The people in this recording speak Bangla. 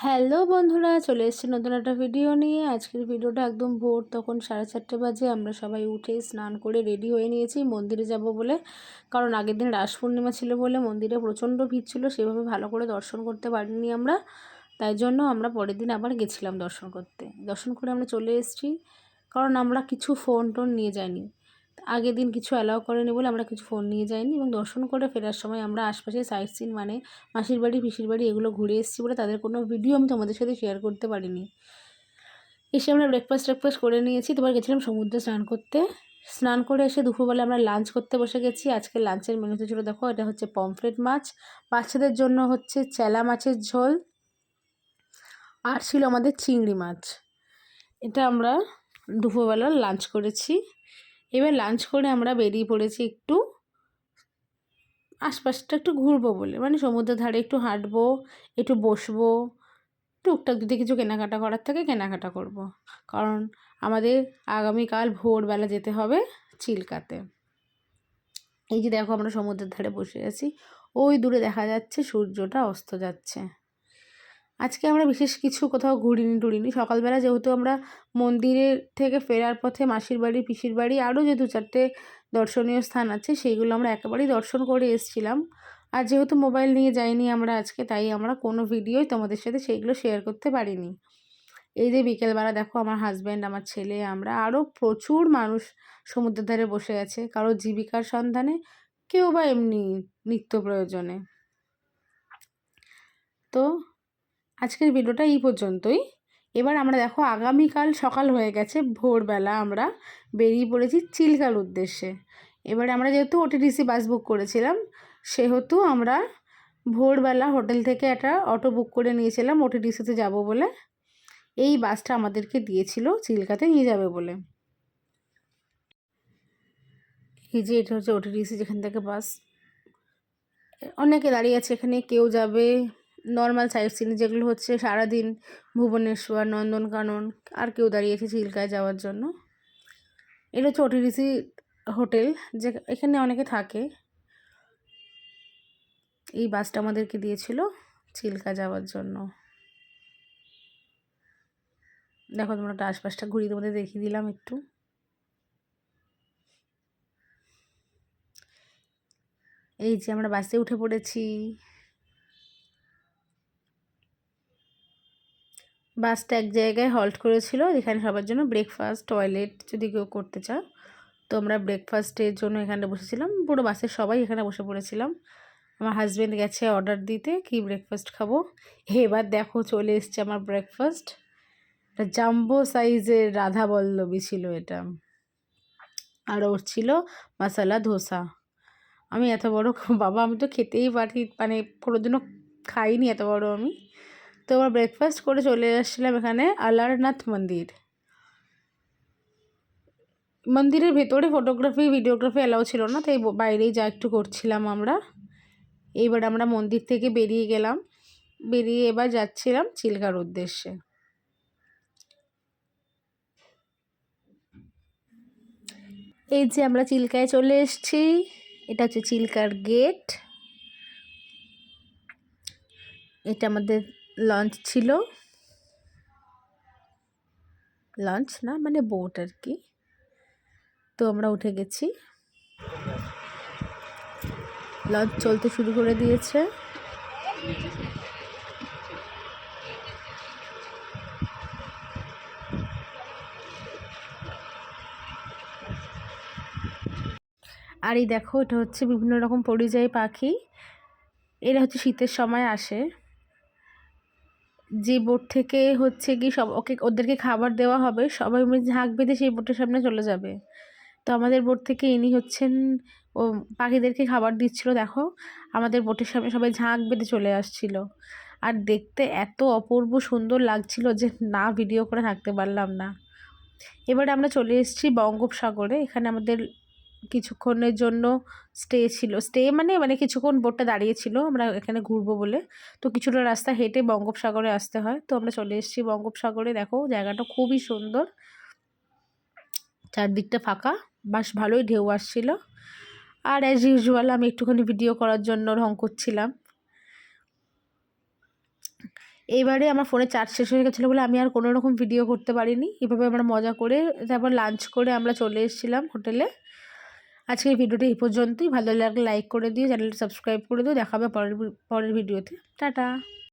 হ্যালো বন্ধুরা, চলে এসেছি নতুন একটা ভিডিও নিয়ে। আজকের ভিডিওটা একদম ভোর, তখন 4:30 বাজে। আমরা সবাই উঠে স্নান করে রেডি হয়ে নিয়েছি মন্দিরে যাব বলে। কারণ আগের দিন রাস পূর্ণিমা ছিল বলে মন্দিরে প্রচণ্ড ভিড় ছিল, সেভাবে ভালো করে দর্শন করতে পারিনি আমরা। তাই জন্য আমরা পরের দিন আবার গেছিলাম দর্শন করতে। দর্শন করে আমরা চলে এসেছি, কারণ আমরা কিছু ফোন টোন নিয়ে যাইনি। আগের দিন কিছু অ্যালাউ করেনি বলে আমরা কিছু ফোন নিয়ে যাইনি, এবং দর্শন করে ফেরার সময় আমরা আশপাশে সাইট সিন মানে মাসির বাড়ি পিসির বাড়ি এগুলো ঘুরে এসেছি বলে তাদের কোনো ভিডিও আমি তোমাদের সাথে শেয়ার করতে পারিনি। এসে আমরা ব্রেকফাস্ট করে নিয়েছি। তোমার গেছিলাম সমুদ্রে স্নান করতে। স্নান করে এসে দুপুরবেলা আমরা লাঞ্চ করতে বসে গেছি। আজকে লাঞ্চের মেনুতে ছিল, দেখো, এটা হচ্ছে পমফ্রেট মাছ, বাচ্চাদের জন্য হচ্ছে চেলা মাছের ঝোল, আর ছিল আমাদের চিংড়ি মাছ। এটা আমরা দুপুরবেলা লাঞ্চ করেছি। এবার লাঞ্চ করে আমরা বেরিয়ে পড়েছি একটু আশপাশটা একটু ঘুরবো বলে, মানে সমুদ্রের ধারে একটু হাঁটবো, একটু বসবো, টুকটাক যদি কিছু কেনাকাটা করার থাকে কেনাকাটা করব। কারণ আমাদের আগামীকাল ভোরবেলা যেতে হবে চিল্কাতে। এই যে দেখো, আমরা সমুদ্রের ধারে বসে আছি, ওই দূরে দেখা যাচ্ছে সূর্যটা অস্ত যাচ্ছে। আজকে আমরা বিশেষ কিছু কোথাও ঘুরিনি সকালবেলা, যেহেতু আমরা মন্দিরের থেকে ফেরার পথে মাসির বাড়ি পিসির বাড়ি আরও যে 2-4টে দর্শনীয় স্থান আছে সেইগুলো আমরা একেবারেই দর্শন করে এসেছিলাম। আর যেহেতু মোবাইল নিয়ে যাইনি আমরা আজকে, তাই আমরা কোনো ভিডিওই তোমাদের সাথে সেইগুলো শেয়ার করতে পারিনি। এই যে বিকেলবেলা দেখো, আমার হাজব্যান্ড, আমার ছেলে, আমরা আরও প্রচুর মানুষ সমুদ্রের ধারে বসে আছে, কারো জীবিকার সন্ধানে, কেউ বা এমনি নিত্য প্রয়োজনে। তো আজকের ভিডিওটা এই পর্যন্তই। এবার আমরা দেখো, আগামীকাল সকাল হয়ে গেছে, ভোরবেলা আমরা বেরিয়ে পড়েছি চিল্কার উদ্দেশ্যে। এবারে আমরা যেহেতু ওটিডিসি বাস বুক করেছিলাম, সেহেতু আমরা ভোরবেলা হোটেল থেকে একটা অটো বুক করে নিয়েছিলাম ওটিডিসিতে যাব বলে। এই বাসটা আমাদেরকে দিয়েছিল চিল্কাতে নিয়ে যাবে বলে। এই যে এটা হচ্ছে ওটিডিসি, যেখান থেকে বাস, অনেকে দাঁড়িয়ে আছে এখানে। কেউ যাবে নর্মাল সাইট সিন, যেগুলো হচ্ছে সারাদিন ভুবনেশ্বর, নন্দনকানন, আর কেউ দাঁড়িয়েছে চিল্কায় যাওয়ার জন্য। এটা হচ্ছে ওটিডিসি হোটেল, যে এখানে অনেকে থাকে। এই বাসটা আমাদেরকে দিয়েছিল চিল্কা যাওয়ার জন্য। দেখো, তোমরা একটা আশপাশটা ঘুরিয়ে তোমাদের দেখিয়ে দিলাম একটু। এই যে আমরা বাসে উঠে পড়েছি। বাসটা এক জায়গায় হল্ট করেছিল, যেখানে সবার জন্য ব্রেকফাস্ট, টয়লেট যদি কেউ করতে চাও। তো আমরা ব্রেকফাস্টের জন্য এখানে বসেছিলাম, পুরো বাসের সবাই এখানে বসে পড়েছিলাম। আমার হাজব্যান্ড গেছে অর্ডার দিতে কি ব্রেকফাস্ট খাবো। এবার দেখো, চলে এসছে আমার ব্রেকফাস্ট। এটা জাম্বো সাইজের রাধা বল্লভী ছিল এটা। আর ওর ছিল মশলা ধোসা। আমি এত বড় বাবা, আমি তো খেতেই পারি, মানে কোনোদিনও খাইনি এত বড় আমি। তো আমার ব্রেকফাস্ট করে চলে আসছিলাম এখানে আলারনাথ মন্দির। মন্দিরের ভেতরে ফটোগ্রাফি ভিডিওগ্রাফি অ্যালাউ ছিল না, তাই বাইরেই যা একটু করছিলাম আমরা। এইবার আমরা মন্দির থেকে বেরিয়ে গেলাম, বেরিয়ে এবার যাচ্ছিলাম চিল্কার উদ্দেশ্যে। এই যে আমরা চিল্কায় চলে এসেছি। এটা হচ্ছে চিল্কার গেট। এটা আমাদের লঞ্চ ছিল, লঞ্চ না মানে বোট আর কি। তো আমরা উঠে গেছি, লঞ্চ চলতে শুরু করে দিয়েছে। আর এই দেখো, এটা হচ্ছে বিভিন্ন রকম পরিযায়ী পাখি। এরা হচ্ছে শীতের সময় আসে। যে বোট থেকে হচ্ছে কি সব ওদেরকে খাবার দেওয়া হবে, সবাই মিলে ঝাঁক বেঁধে সেই বোটের সামনে চলে যাবে। তো আমাদের বোট থেকে ইনি হচ্ছেন, ও পাখিদেরকে খাবার দিচ্ছিল। দেখো, আমাদের বোটের সামনে সবাই ঝাঁক বেঁধে চলে আসছিল। আর দেখতে এত অপূর্ব সুন্দর লাগছিল যে না ভিডিও করে থাকতে পারলাম না। এবারে আমরা চলে এসেছি বঙ্গোপসাগরে। এখানে আমাদের কিছুক্ষণের জন্য স্টে মানে কিছুক্ষণ বোটটা দাঁড়িয়েছিল, আমরা এখানে ঘুরবো বলে। তো কিছুটা রাস্তা হেঁটে বঙ্গোপসাগরে আসতে হয়। তো আমরা চলে এসেছি বঙ্গোপসাগরে। দেখো, জায়গাটা খুবই সুন্দর, চারদিকটা ফাঁকা, বেশ ভালোই ঢেউ আসছিল। আর অ্যাজ ইউজুয়াল আমি একটুখানি ভিডিও করার জন্য ঢং করছিলাম। এইবারে আমার ফোনে চার্জ শেষ হয়ে গেছিলো বলে আমি আর কোনো রকম ভিডিও করতে পারিনি। এভাবে আমরা মজা করে তারপর লাঞ্চ করে আমরা চলে এসেছিলাম হোটেলে। আজকের ভিডিওটা এই পর্যন্তই। ভালো লাগলে লাইক করে দিও, চ্যানেলটা সাবস্ক্রাইব করে দিও। দেখা হবে পরের ভিডিওতে। টাটা।